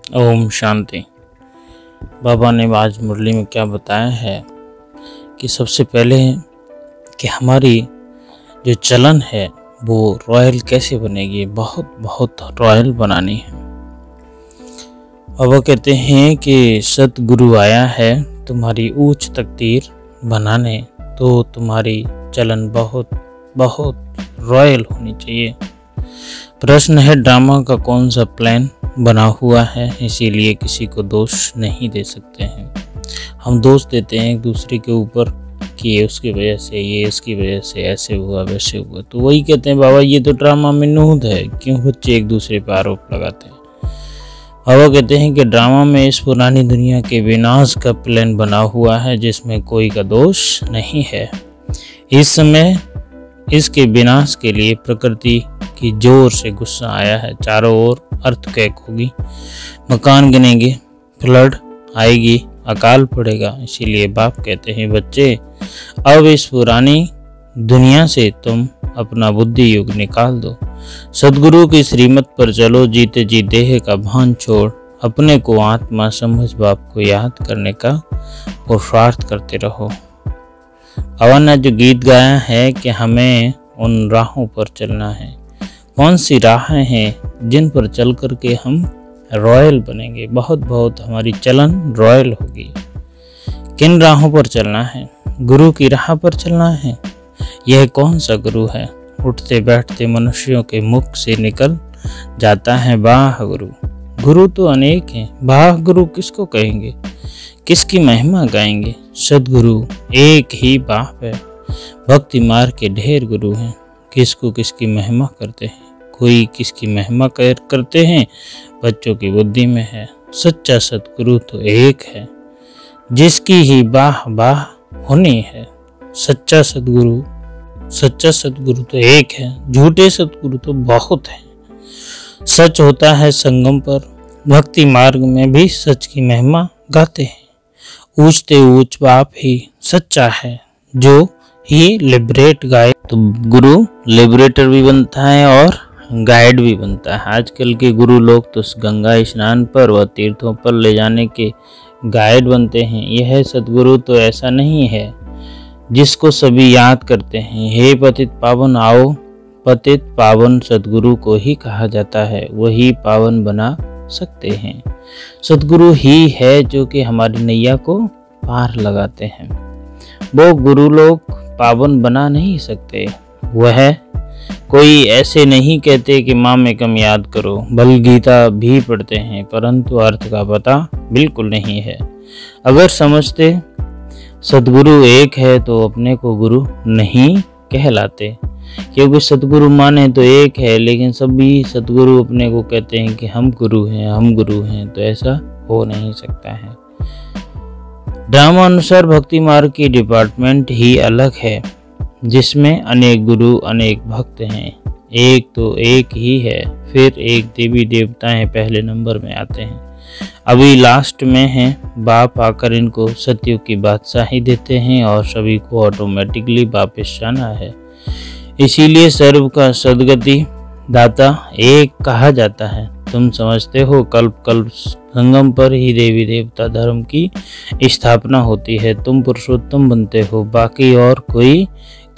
ओम शांति। बाबा ने आज मुरली में क्या बताया है कि सबसे पहले कि हमारी जो चलन है वो रॉयल कैसे बनेगी, बहुत बहुत रॉयल बनानी है। बाबा कहते हैं कि सतगुरु आया है तुम्हारी ऊंच तकदीर बनाने, तो तुम्हारी चलन बहुत बहुत रॉयल होनी चाहिए। प्रश्न है ड्रामा का कौन सा प्लान बना हुआ है, इसीलिए किसी को दोष नहीं दे सकते हैं। हम दोष देते हैं एक दूसरे के ऊपर कि ये उसकी वजह से, ये इसकी वजह से ऐसे हुआ वैसे हुआ, तो वही कहते हैं बाबा ये तो ड्रामा में नूद है, क्यों बच्चे एक दूसरे पर आरोप लगाते हैं। बाबा कहते हैं कि ड्रामा में इस पुरानी दुनिया के विनाश का प्लान बना हुआ है जिसमें कोई का दोष नहीं है। इस समय इसके विनाश के लिए प्रकृति की जोर से गुस्सा आया है, चारों ओर अर्थक्वेक होगी, मकान गिनेंगे, फ्लड आएगी, अकाल पड़ेगा। इसीलिए बाप कहते हैं बच्चे अब इस पुरानी दुनिया से तुम अपना बुद्धि युग निकाल दो, सदगुरु की श्रीमत पर चलो, जीते जी देह का भान छोड़ अपने को आत्मा समझ बाप को याद करने का पुरुषार्थ करते रहो। बाबा ने जो गीत गाया है कि हमें उन राहों पर चलना है, कौन सी राहें हैं जिन पर चल कर के हम रॉयल बनेंगे, बहुत बहुत हमारी चलन रॉयल होगी। किन राहों पर चलना है? गुरु की राह पर चलना है। यह कौन सा गुरु है? उठते बैठते मनुष्यों के मुख से निकल जाता है वाह गुरु। गुरु तो अनेक हैं, वाह गुरु किसको कहेंगे, किसकी महिमा गाएंगे? सदगुरु एक ही बाप है, भक्ति मार्ग के ढेर गुरु हैं, किसको किसकी महिमा करते हैं, कोई किसकी महिमा करते हैं बच्चों की बुद्धि में है। सच्चा सतगुरु तो एक है जिसकी ही बाह बाह होनी है। सच्चा सतगुरु तो एक है, झूठे सतगुरु तो बहुत हैं। सच होता है संगम पर, भक्ति मार्ग में भी सच की महिमा गाते हैं। ऊंचते ऊंच बाप ही सच्चा है जो ही लिबरेट गाए, तो गुरु लिबरेटर भी बनता है और गाइड भी बनता है। आजकल के गुरु लोग तो गंगा स्नान पर व तीर्थों पर ले जाने के गाइड बनते हैं। यह सतगुरु तो ऐसा नहीं है जिसको सभी याद करते हैं। हे पतित पावन आओ, पतित पावन सतगुरु को ही कहा जाता है, वही पावन बना सकते हैं। सतगुरु ही है जो कि हमारी नैया को पार लगाते हैं। वो गुरु लोग पावन बना नहीं सकते। वह कोई ऐसे नहीं कहते कि माँ में कम याद करो, बल गीता भी पढ़ते हैं, परंतु अर्थ का पता बिल्कुल नहीं है। अगर समझते सतगुरु एक है तो अपने को गुरु नहीं कहलाते, क्योंकि सतगुरु माने तो एक है, लेकिन सभी सतगुरु अपने को कहते हैं कि हम गुरु हैं, तो ऐसा हो नहीं सकता है। ड्रामा अनुसार भक्ति मार्ग की डिपार्टमेंट ही अलग है, जिसमें अनेक गुरु अनेक भक्त हैं। एक तो एक ही है, फिर एक देवी देवताएं पहले नंबर में आते हैं, अभी लास्ट में हैं। बाप आकर इनको सत्युग की बादशाही देते हैं और सभी को ऑटोमेटिकली वापस जाना है। इसीलिए सर्व का सदगति दाता एक कहा जाता है। तुम समझते हो कल्प कल्प संगम पर ही देवी देवता धर्म की स्थापना होती है। तुम पुरुषोत्तम बनते हो, बाकी और कोई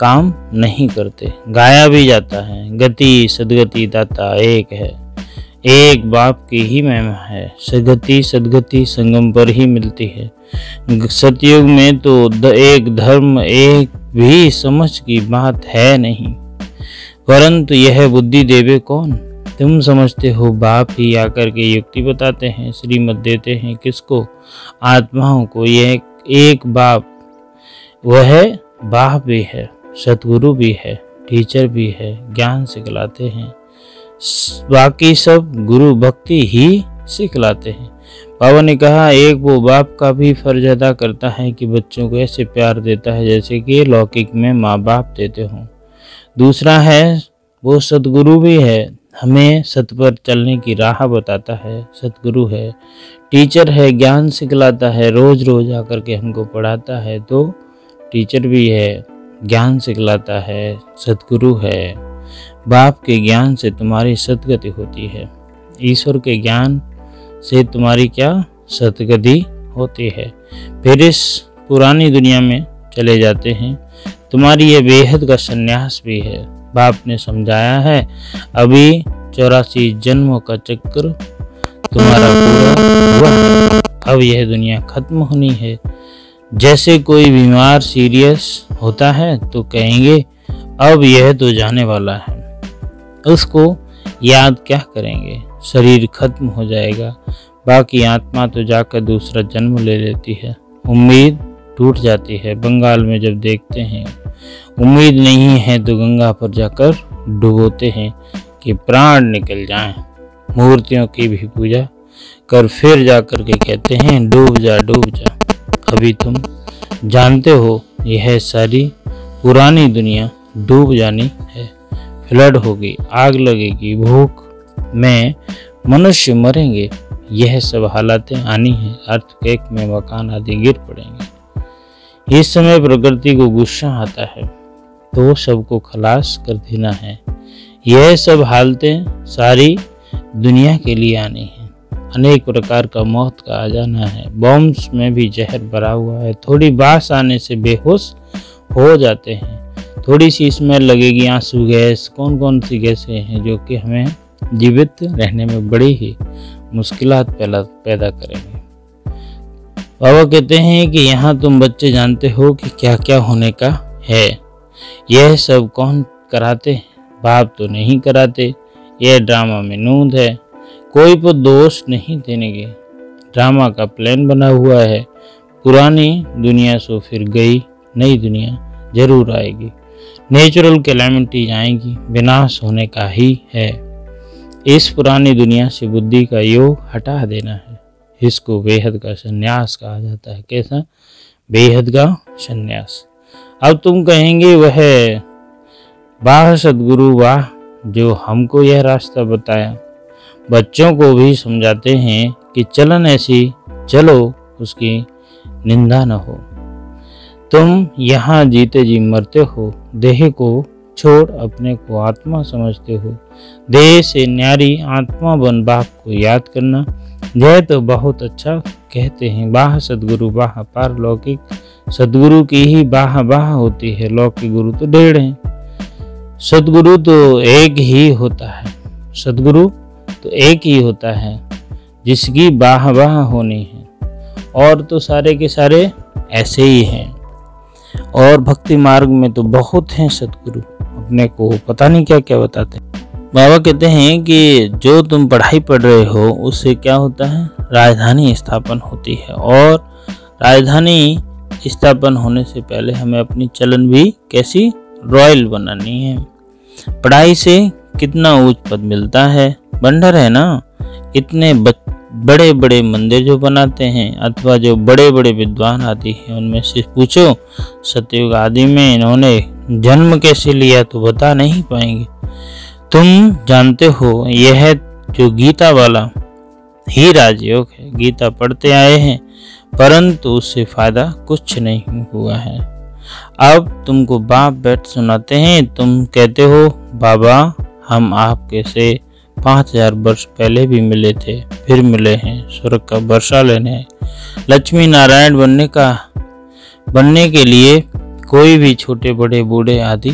काम नहीं करते। गाया भी जाता है गति सदगति दाता एक है, एक बाप की ही महिमा है। सदगति सदगति संगम पर ही मिलती है। सतयुग में तो एक धर्म एक भी समझ की बात है नहीं, परंतु यह बुद्धि देवे कौन? तुम समझते हो बाप ही आकर के युक्ति बताते हैं, श्रीमत देते हैं किसको? आत्माओं को। यह एक बाप, वह बाप भी है, सतगुरु भी है, टीचर भी है, ज्ञान सिखलाते हैं। बाकी सब गुरु भक्ति ही सिखलाते हैं। बाबा ने कहा एक वो बाप का भी फर्ज अदा करता है कि बच्चों को ऐसे प्यार देता है जैसे कि लौकिक में माँ बाप देते हों। दूसरा है वो सतगुरु भी है, हमें सत पर चलने की राह बताता है, सतगुरु है। टीचर है, ज्ञान सिखलाता है, रोज रोज आकर के हमको पढ़ाता है, तो टीचर भी है, ज्ञान सिखलाता है, सतगुरु है। बाप के ज्ञान से तुम्हारी सदगति होती है। ईश्वर के ज्ञान से तुम्हारी क्या सतगति होती है। फिर इस पुरानी दुनिया में चले जाते हैं। तुम्हारी यह बेहद का संन्यास भी है। बाप ने समझाया है, अभी 84 जन्मों का चक्र तुम्हारा पूरा हुआ है। अब यह दुनिया खत्म होनी है। जैसे कोई बीमार सीरियस होता है तो कहेंगे अब यह तो जाने वाला है, उसको याद क्या करेंगे, शरीर खत्म हो जाएगा, बाकी आत्मा तो जाकर दूसरा जन्म ले लेती है। उम्मीद टूट जाती है। बंगाल में जब देखते हैं उम्मीद नहीं है तो गंगा पर जाकर डुबोते हैं कि प्राण निकल जाएं। मूर्तियों की भी पूजा कर फिर जाकर के कहते हैं डूब जा डूब जा। अभी तुम जानते हो यह सारी पुरानी दुनिया डूब जानी है। फ्लड होगी, आग लगेगी, भूख में मनुष्य मरेंगे। यह सब हालातें आनी है। अर्थक्वेक में मकान आदि गिर पड़ेंगे। इस समय प्रकृति को गुस्सा आता है तो सबको खलास कर देना है। यह सब हालतें सारी दुनिया के लिए आनी है। अनेक प्रकार का मौत का आ जाना है। बॉम्ब्स में भी जहर भरा हुआ है। थोड़ी बास आने से बेहोश हो जाते हैं। थोड़ी सी स्मेल लगेगी, आंसू गैस, कौन कौन सी गैसें हैं जो कि हमें जीवित रहने में बड़ी ही मुश्किलात पैदा करेंगे। बाबा कहते हैं कि यहाँ तुम बच्चे जानते हो कि क्या क्या होने का है। यह सब कौन कराते हैं? बाप तो नहीं कराते। यह ड्रामा में नूंद है। कोई पर दोष नहीं देंगे। ड्रामा का प्लान बना हुआ है। पुरानी दुनिया सो फिर गई, नई दुनिया जरूर आएगी। नेचुरल कैलेमिटीज आएंगी, विनाश होने का ही है। इस पुरानी दुनिया से बुद्धि का योग हटा देना है। इसको बेहद का संन्यास कहा जाता है। कैसा? बेहद का संन्यास। अब तुम कहेंगे वह वाह सदगुरु वाह जो हमको यह रास्ता बताया। बच्चों को भी समझाते हैं कि चलन ऐसी चलो उसकी निंदा न हो। तुम यहाँ जीते जी मरते हो। देह को छोड़ अपने को आत्मा समझते हो। देह से न्यारी आत्मा बन बाप को याद करना। यह तो बहुत अच्छा कहते हैं। वाह सदगुरु वाह। पारलौकिक सदगुरु की ही वाह वाह होती है। लौकिक गुरु तो ढेर हैं। सदगुरु तो एक ही होता है। सदगुरु तो एक ही होता है जिसकी वाह वाह होनी है। और तो सारे के सारे ऐसे ही हैं। और भक्ति मार्ग में तो बहुत हैं सदगुरु, अपने को पता नहीं क्या क्या बताते हैं। बाबा कहते हैं कि जो तुम पढ़ाई पढ़ रहे हो उससे क्या होता है, राजधानी स्थापन होती है। और राजधानी स्थापन होने से पहले हमें अपनी चलन भी कैसी रॉयल बनानी है। पढ़ाई से कितना ऊंच पद मिलता है। बंडर है ना, इतने बड़े बड़े मंदिर जो बनाते हैं अथवा जो बड़े बड़े विद्वान आदि हैं उनमें से पूछो सतयुग आदि में इन्होंने जन्म कैसे लिया तो बता नहीं पाएंगे। तुम जानते हो यह जो गीता वाला ही राजयोग है। गीता पढ़ते आए हैं परंतु उससे फायदा कुछ नहीं हुआ है। अब तुमको बाप बैठ सुनाते हैं। तुम कहते हो बाबा हम आपके से 5000 वर्ष पहले भी मिले थे, फिर मिले हैं, स्वर्ग का वर्षा लेने, लक्ष्मी नारायण बनने के लिए कोई भी छोटे बड़े बूढ़े आदि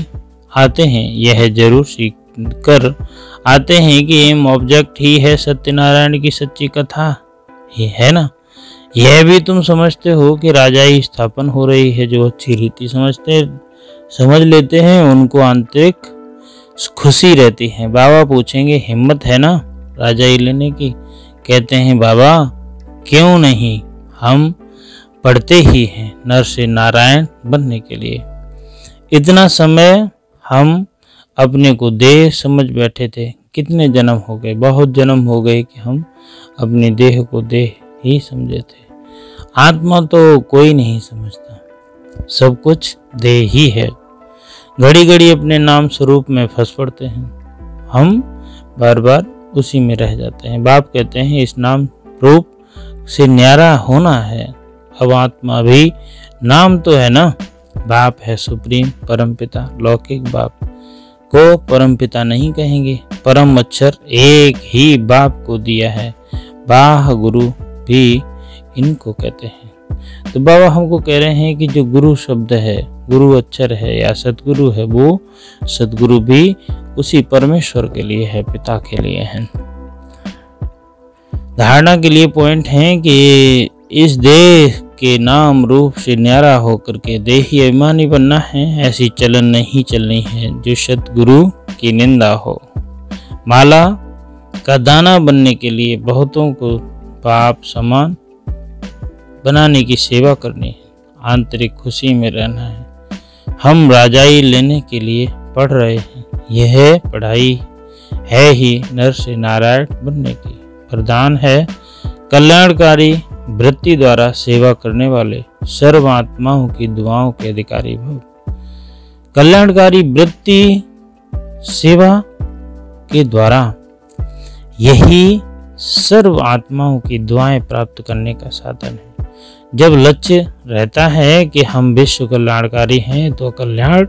आते हैं। यह जरूर सीख कर आते हैं कि एम ऑब्जेक्ट ही है सत्यनारायण की सच्ची कथा। ये है ना। यह भी तुम समझते हो कि राजा ही स्थापन हो रही है। जो अच्छी रीति समझ लेते हैं उनको आंतरिक खुशी रहती है। बाबा पूछेंगे हिम्मत है ना राजाई लेने की? कहते हैं बाबा क्यों नहीं, हम पढ़ते ही हैं नर से नारायण बनने के लिए। इतना समय हम अपने को देह समझ बैठे थे। कितने जन्म हो गए, बहुत जन्म हो गए कि हम अपने देह को देह ही समझे थे। आत्मा तो कोई नहीं समझता, सब कुछ देह ही है। घड़ी घड़ी अपने नाम स्वरूप में फंस पड़ते हैं। हम बार बार उसी में रह जाते हैं। बाप कहते हैं इस नाम रूप से न्यारा होना है। अब आत्मा भी नाम तो है ना। बाप है सुप्रीम परमपिता। लौकिक बाप को परमपिता नहीं कहेंगे। परम अक्षर एक ही बाप को दिया है। बाह गुरु भी इनको कहते हैं। तो बाबा हमको कह रहे हैं कि जो गुरु शब्द है, गुरु अक्षर है या सतगुरु है, वो सतगुरु भी उसी परमेश्वर के लिए है, पिता के लिए है। धारणा के लिए पॉइंट है कि इस देह के नाम रूप से न्यारा होकर के देही अभिमानी बनना है, ऐसी चलन नहीं चलनी है जो सतगुरु की निंदा हो। माला का दाना बनने के लिए बहुतों को पाप समान बनाने की सेवा करनी है, आंतरिक खुशी में रहना है। हम राजाई लेने के लिए पढ़ रहे हैं, यह पढ़ाई है ही नर से नारायण बनने की। वरदान है कल्याणकारी वृत्ति द्वारा सेवा करने वाले सर्व आत्माओं की दुआओं के अधिकारी भव। कल्याणकारी वृत्ति सेवा के द्वारा यही सर्व आत्माओं की दुआएं प्राप्त करने का साधन है। जब लक्ष्य रहता है कि हम विश्व कल्याणकारी हैं तो कल्याण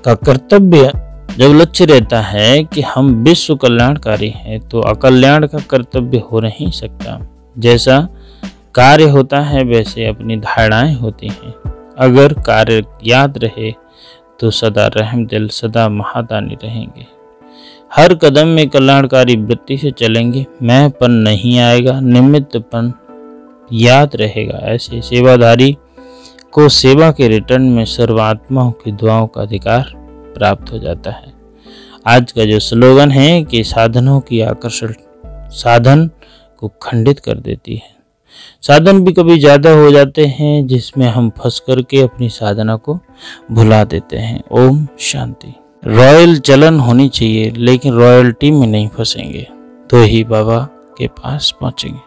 का कर्तव्य, जब लक्ष्य रहता है कि हम विश्व कल्याणकारी हैं तो अकल्याण का कर्तव्य हो नहीं सकता। जैसा कार्य होता है वैसे अपनी धारणाएं होती हैं। अगर कार्य याद रहे तो सदा रहमदिल, सदा महादानी रहेंगे। हर कदम में कल्याणकारी वृत्ति से चलेंगे, मैंपन नहीं आएगा, निमित्तपन याद रहेगा। ऐसे सेवाधारी को सेवा के रिटर्न में सर्वात्माओं की दुआओं का अधिकार प्राप्त हो जाता है। आज का जो स्लोगन है कि साधनों की आकर्षण साधन को खंडित कर देती है। साधन भी कभी ज्यादा हो जाते हैं जिसमें हम फंस करके अपनी साधना को भुला देते हैं। ओम शांति। रॉयल चलन होनी चाहिए लेकिन रॉयल्टी में नहीं फंसेंगे तो ही बाबा के पास पहुंचेंगे।